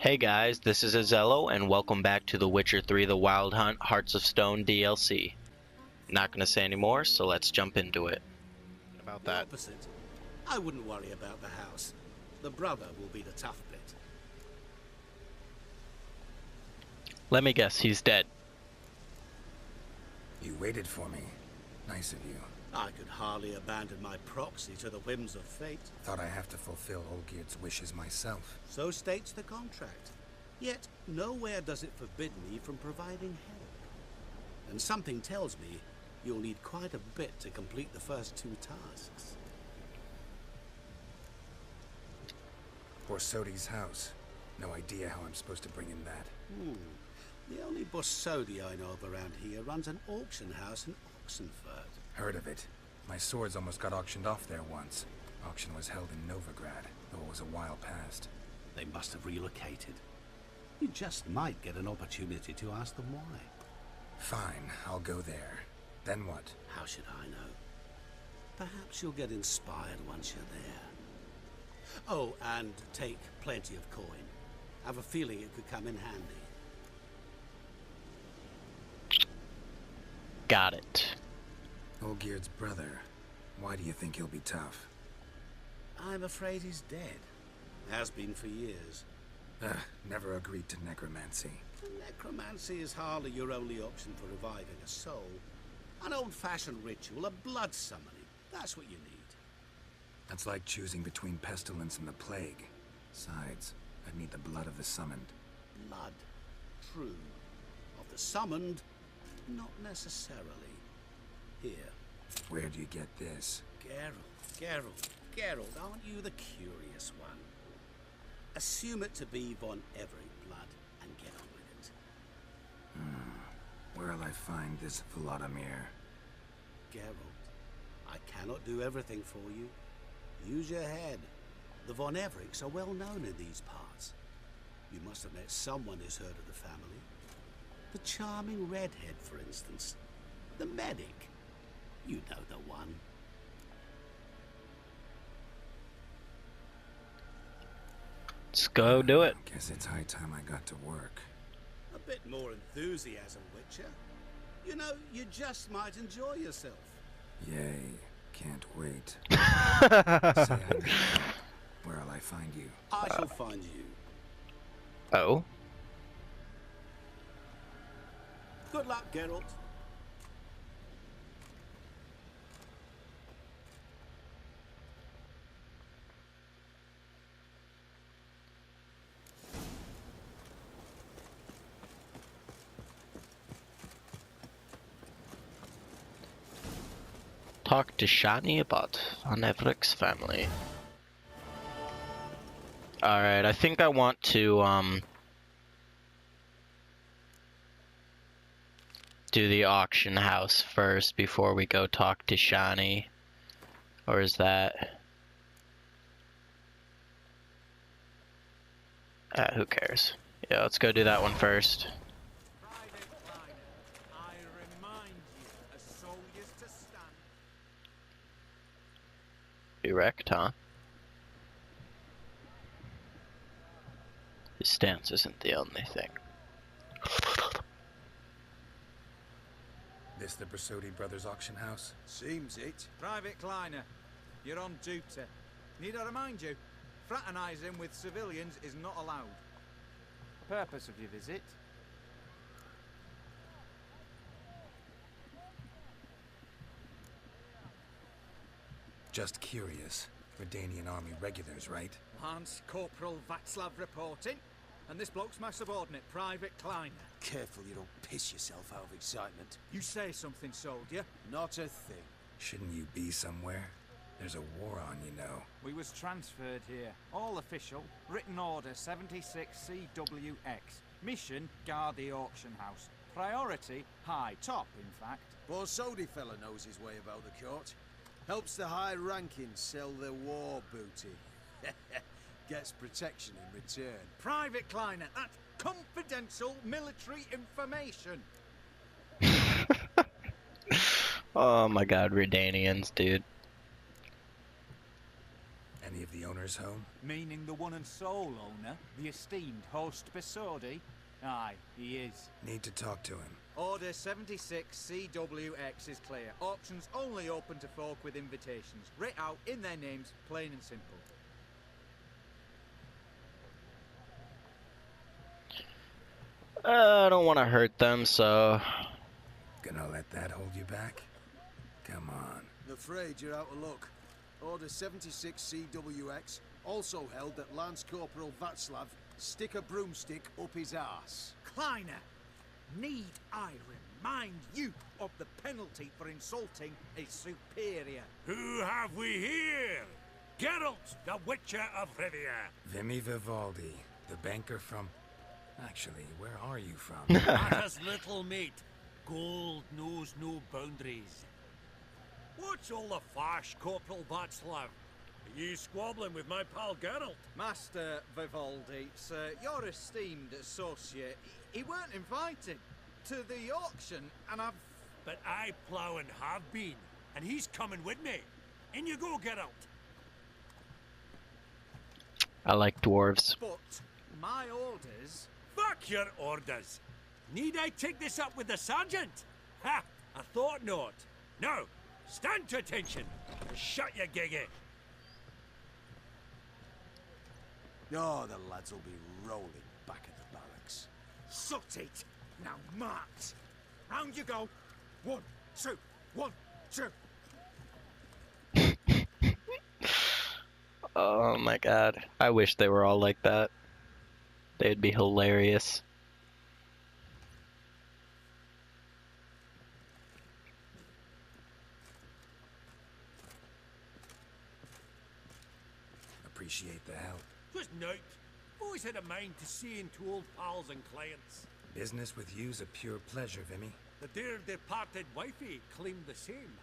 Hey guys, this is Azello, and welcome back to The Witcher 3 The Wild Hunt Hearts of Stone DLC. Not gonna say any more, so let's jump into it. About The that. opposite. I wouldn't worry about the house. The brother will be the tough bit. Let me guess, he's dead. You waited for me. Nice of you. I could hardly abandon my proxy to the whims of fate. Thought I have to fulfill Olgierd's wishes myself. So states the contract. Yet, nowhere does it forbid me from providing help. And something tells me you'll need quite a bit to complete the first two tasks. Borsodi's house. No idea how I'm supposed to bring in that. The only Borsodi I know of around here runs an auction house in Oxenfurt. Heard of it. My swords almost got auctioned off there once. Auction was held in Novigrad, though it was a while past. They must have relocated. You just might get an opportunity to ask them why. Fine, I'll go there. Then what? How should I know? Perhaps you'll get inspired once you're there. Oh, and take plenty of coin. Have a feeling it could come in handy. Got it. Olgierd's brother. Why do you think he'll be tough? I'm afraid he's dead. Has been for years. Never agreed to necromancy. Necromancy is hardly your only option for reviving a soul. An old-fashioned ritual, a blood summoning. That's what you need. That's like choosing between pestilence and the plague. Besides, I'd need the blood of the summoned. Blood. True. Of the summoned, not necessarily. Here. Where do you get this? Geralt, aren't you the curious one? Assume it to be von Everett blood and get on with it. Where'll I find this Vladimir? Geralt, I cannot do everything for you. Use your head. The von Evericks are well known in these parts. You must have met someone who's heard of the family. The charming redhead, for instance. The medic. You know the one. Let's go do it. Guess it's high time I got to work. A bit more enthusiasm, Witcher. You know, you just might enjoy yourself. Yay. Can't wait. Say I need help. Where'll I find you? I shall find you. Oh? Good luck, Geralt. Talk to Shani about Von Everick's family. Alright, I think I want to, do the auction house first before we go talk to Shani. Or is that... who cares? Yeah, let's go do that one first. Erect, huh? His stance isn't the only thing. This the Borsodi Brothers auction house? Seems it. Private Kleiner, you're on duty. Need I remind you, fraternizing with civilians is not allowed. Purpose of your visit? Just curious. Redanian army regulars, right? Lance Corporal Václav reporting, and this bloke's my subordinate, Private Kleiner. Careful you don't piss yourself out of excitement. You say something, soldier. Not a thing. Shouldn't you be somewhere? There's a war on, you know. We was transferred here. All official. Written order 76 CWX. Mission, guard the auction house. Priority, high top, in fact. Borsodi fella knows his way about the court. Helps the high rankings sell their war booty. Gets protection in return. Private Kleiner, that's confidential military information. Oh my god, Redanians, dude. Any of the owners home? Meaning the one and sole owner, the esteemed host Besodi? Aye, he is. Need to talk to him. Order 76 CWX is clear. Auctions only open to folk with invitations. Writ out in their names, plain and simple. I don't want to hurt them, so... Gonna let that hold you back? Come on. I'm afraid you're out of luck. Order 76 CWX also held that Lance Corporal Václav stick a broomstick up his arse. Kleiner, need I remind you of the penalty for insulting a superior? Who have we here? Geralt, the Witcher of Rivia. Vimy Vivaldi, the banker from... Actually, where are you from? As little mate. Gold knows no boundaries. What's all the fash, Corporal Václav? Are you squabbling with my pal Geralt? Master Vivaldi, sir, your esteemed associate, he weren't invited to the auction, and I've... But I plough and have been, and he's coming with me. In you go, Geralt. I like dwarves. But my orders... Fuck your orders. Need I take this up with the sergeant? Ha! I thought not. Now, stand to attention. Shut your giggy. Oh, the lads will be rolling back at the barracks. Sort it! Now march! Round you go! 1, 2, 1, 2! Oh my god. I wish they were all like that. They'd be hilarious. Appreciate the help. Just note. Always had a mind to seeing to old pals and clients. Business with you's a pure pleasure, Vimy. The dear departed wifey claimed the same.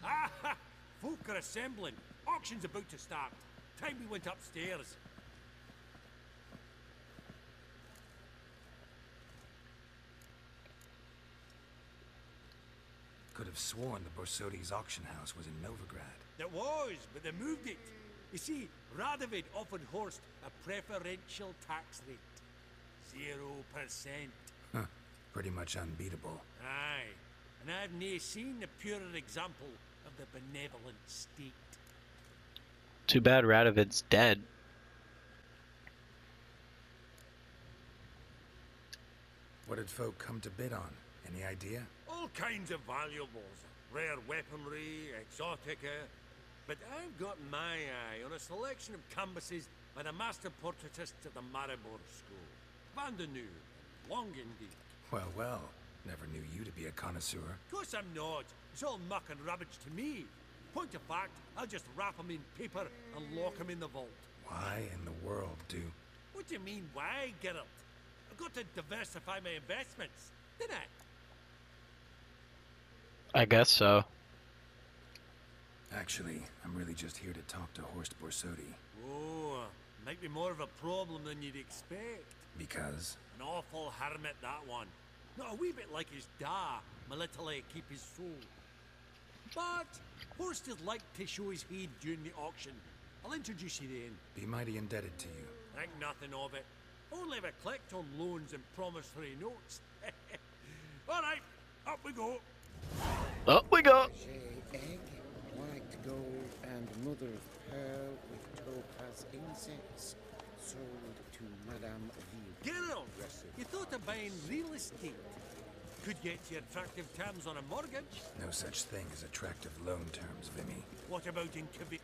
Ah ha! Folk are assembling. Auction's about to start. Time we went upstairs. Could have sworn the Borsodi's auction house was in Novigrad. It was, but they moved it. You see, Radovid offered Horst a preferential tax rate. 0%. Huh. Pretty much unbeatable. Aye. And I've nae seen a purer example of the benevolent state. Too bad Radovid's dead. What did folk come to bid on? Any idea? All kinds of valuables. Rare weaponry, exotica. But I've got my eye on a selection of canvases by the master portraitists at the Maribor School. Van de Nieuw, Longendiek. Well, well. Never knew you to be a connoisseur. Of course I'm not. It's all muck and rubbish to me. Point of fact, I'll just wrap 'em in paper and lock 'em in the vault. Why in the world do... What do you mean, why, Geralt? I've got to diversify my investments, didn't I? I guess so. Actually, I'm really just here to talk to Horst Borsodi. Oh, might be more of a problem than you'd expect. Because? An awful hermit, that one. Not a wee bit like his da, my little keep his soul. But Horst is like to show his head during the auction. I'll introduce you then. Be mighty indebted to you. Think nothing of it. Only if I collect on loans and promissory notes. All right, up we go. Up we go! Egg, white gold, and mother of pearl with topaz insects, sold to Madame V. Geralt, you thought of buying real estate. Could get you attractive terms on a mortgage. No such thing as attractive loan terms, Vimy. What about in Quebec?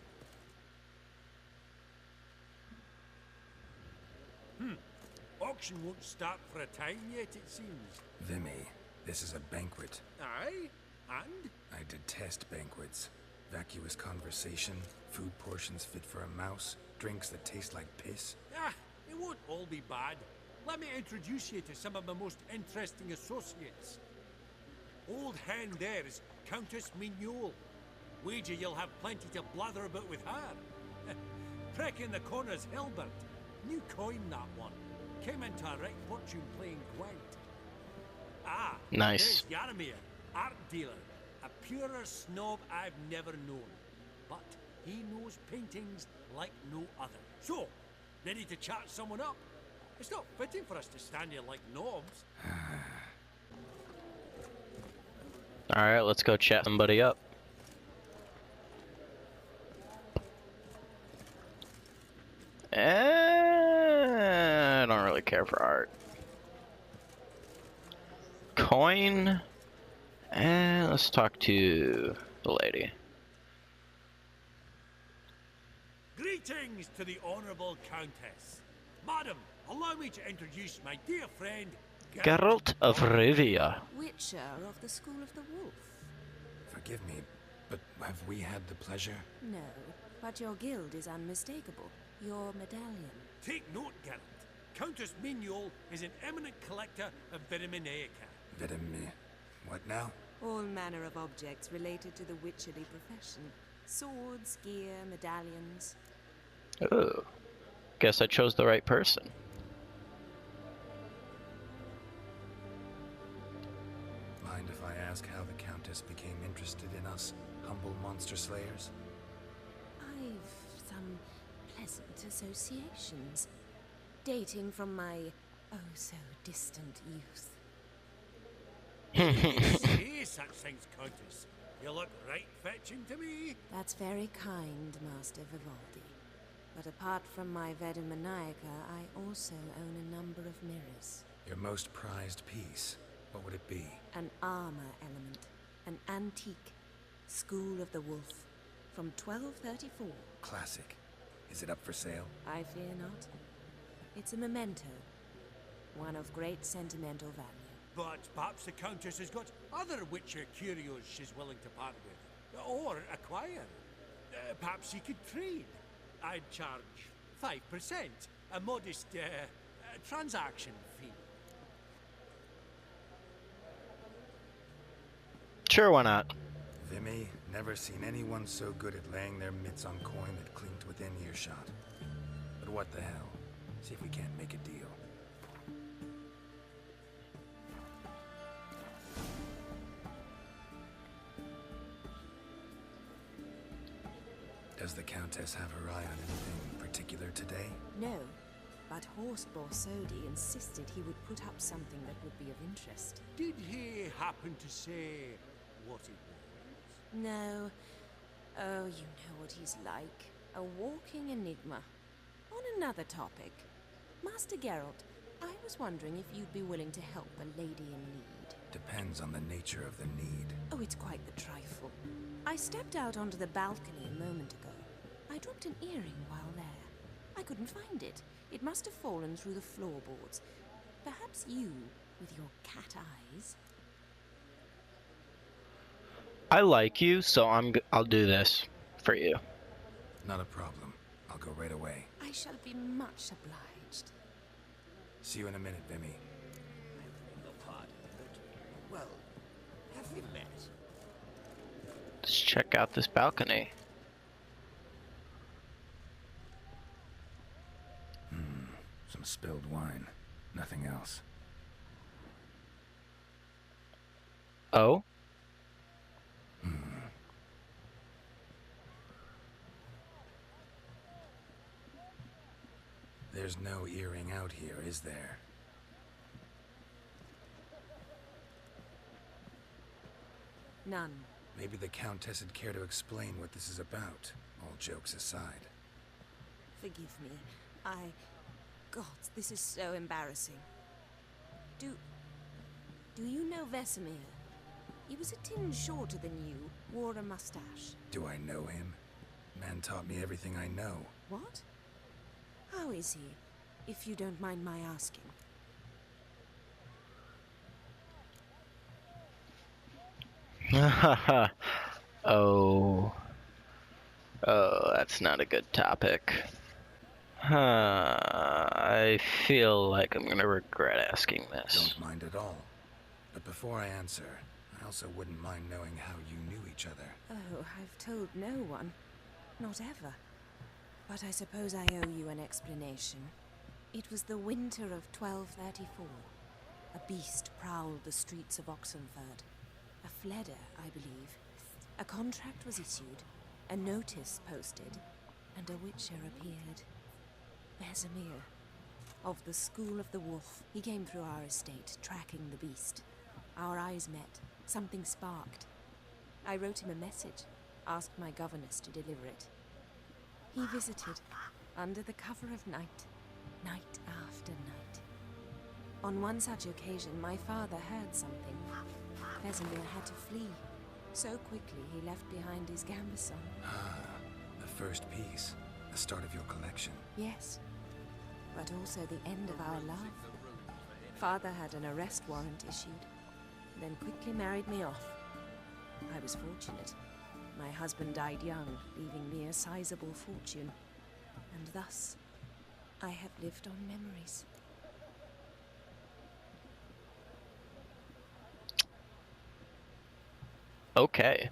Auction won't start for a time yet, it seems. Vimy, this is a banquet. Aye, and? I detest banquets. Vacuous conversation, food portions fit for a mouse, drinks that taste like piss. Ah, it won't all be bad. Let me introduce you to some of my most interesting associates. Old hand there is Countess Mignol. Wager you'll have plenty to blather about with her. Prick in the corner's Hilbert. New coin, that one. Came into a wrecked fortune playing Gwent. Ah, Nice. there's Yarmir, art dealer. A purer snob I've never known. But He knows paintings like no other. So, ready to chat someone up? It's not fitting for us to stand here like knobs. Alright, let's go chat somebody up. I don't really care for art. Coin. And let's talk to the lady. Greetings to the Honourable Countess. Madam, allow me to introduce my dear friend, Geralt of Rivia. Witcher of the School of the Wolf. Forgive me, but have we had the pleasure? No, but your guild is unmistakable. Your medallion. Take note, Geralt. Countess Mignol is an eminent collector of vitaminaica. What now? All manner of objects related to the witcherly profession. Swords, gear, medallions. Oh, guess I chose the right person. Mind if I ask how the Countess became interested in us, humble monster slayers? I've some pleasant associations, dating from my oh-so-distant youth. Say such things, Countess. You look right fetching to me. That's very kind, Master Vivaldi. But apart from my Vedemaniaca, I also own a number of mirrors. Your most prized piece, what would it be? An armor element. An antique. School of the Wolf. From 1234. Classic. Is it up for sale? I fear not. It's a memento. One of great sentimental value. But perhaps the Countess has got other Witcher curios she's willing to part with. Or acquire. Perhaps you could trade. I'd charge 5%. A modest transaction fee. Sure, why not? Vimy, never seen anyone so good at laying their mitts on coin that clinked within earshot. But what the hell? See if we can't make a deal. Does the Countess have her eye on anything particular today? No, but Horst Borsodi insisted he would put up something that would be of interest. Did he happen to say what it was? No. Oh, you know what he's like. A walking enigma. On another topic. Master Geralt, I was wondering if you'd be willing to help a lady in need. Depends on the nature of the need. Oh, it's quite the trifle. I stepped out onto the balcony a moment ago. I dropped an earring while there. I couldn't find it. It must have fallen through the floorboards. Perhaps you, with your cat eyes... I like you, so I'll do this for you. Not a problem. I'll go right away. I shall be much obliged. See you in a minute, Vimy. I beg your pardon, but, well, have we met? Let's check out this balcony. Some spilled wine. Nothing else. Oh? There's no earring out here, is there? None. Maybe the Countess would care to explain what this is about, all jokes aside. Forgive me. God, this is so embarrassing. Do you know Vesemir? He was a tinge shorter than you, wore a mustache. Do I know him? Man taught me everything I know. What? How is he, if you don't mind my asking? Oh, that's not a good topic. I feel like I'm gonna regret asking this. Don't mind at all. But before I answer, I also wouldn't mind knowing how you knew each other. Oh, I've told no one. Not ever. But I suppose I owe you an explanation. It was the winter of 1234. A beast prowled the streets of Oxenford. A fledder, I believe. A contract was issued. a notice posted, and a witcher appeared. Vesemir, of the School of the Wolf. He came through our estate, tracking the beast. Our eyes met. Something sparked. I wrote him a message, asked my governess to deliver it. He visited, under the cover of night, night after night. On one such occasion, my father heard something. Vesemir had to flee. So quickly, he left behind his gambeson. The first piece. The start of your collection. Yes, but also the end of our love. Father had an arrest warrant issued, then quickly married me off. I was fortunate. My husband died young, leaving me a sizable fortune. And thus, I have lived on memories. Okay.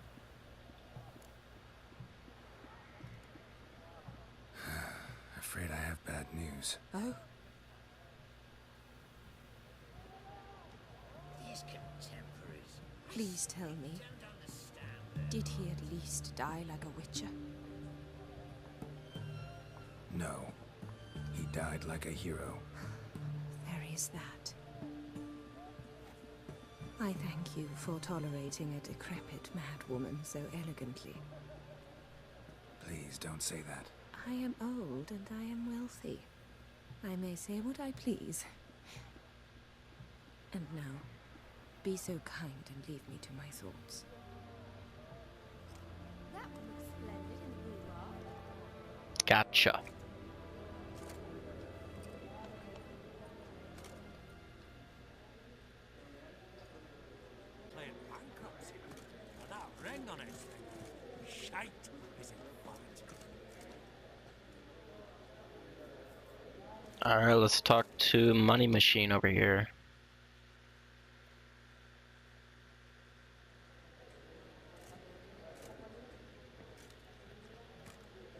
Afraid I have bad news. Oh? These contemporaries. Please tell me, did he at least die like a witcher? No. He died like a hero. There is that. I thank you for tolerating a decrepit madwoman so elegantly. Please don't say that. I am old and I am wealthy. I may say what I please. And now, be so kind and leave me to my thoughts. That would look splendid in the boudoir. Gotcha. Playing bankruptcy. Now that ring on his finger. Shite is in fact. Alright, let's talk to Money Machine over here.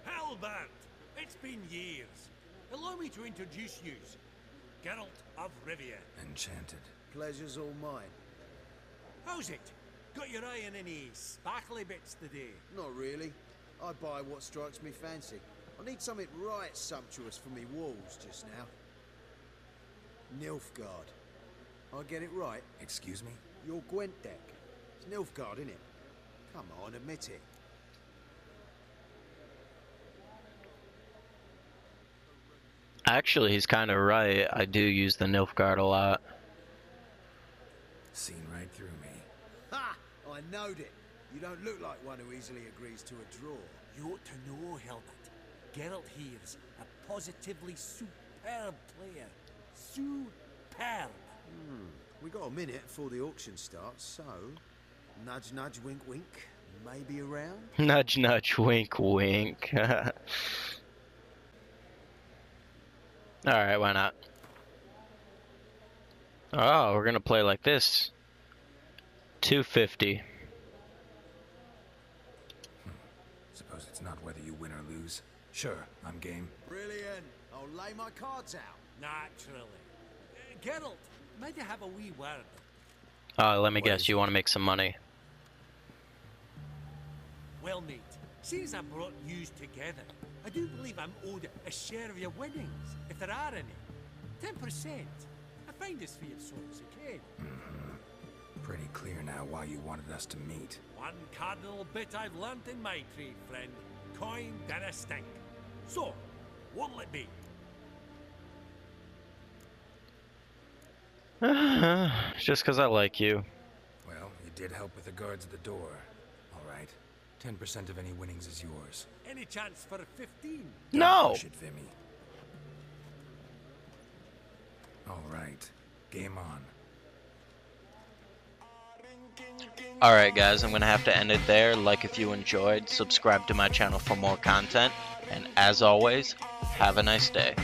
Hellbent! It's been years. Allow me to introduce you. Geralt of Rivia. Enchanted. Pleasure's all mine. How's it? Got your eye on any sparkly bits today? Not really. I buy what strikes me fancy. I need something right sumptuous for me walls just now. Nilfgaard. I get it right? Excuse me? Your Gwent deck. It's Nilfgaard, innit? Come on, admit it. Actually, he's kind of right. I do use the Nilfgaard a lot. Seen right through me. Ha! I knowed it. You don't look like one who easily agrees to a draw. You ought to know, Hellbent. Geralt here's a positively superb player. Superb. We got a minute before the auction starts, so... Nudge, nudge, wink, wink. Maybe around? Nudge, nudge, wink, wink. Alright, why not? Oh, we're gonna play like this. 250. Suppose it's not whether you win or lose. Sure, I'm game. Brilliant. I'll lay my cards out. Naturally. Geralt, might I have a wee word? Let me guess, you want to make some money. Well, mate, since I brought yous together, I do believe I'm owed a share of your winnings, if there are any. 10%. I find this for your sorts, okay? Pretty clear now why you wanted us to meet. One cardinal bit I've learnt in my trade, friend. Coin dinna stink. So, what'll it be? Just because I like you. Well, you did help with the guards at the door. All right. 10% of any winnings is yours. Any chance for a 15? No! Push it, Vimy. All right. Game on. Alright guys, I'm going to have to end it there. Like if you enjoyed, subscribe to my channel for more content, and as always, have a nice day.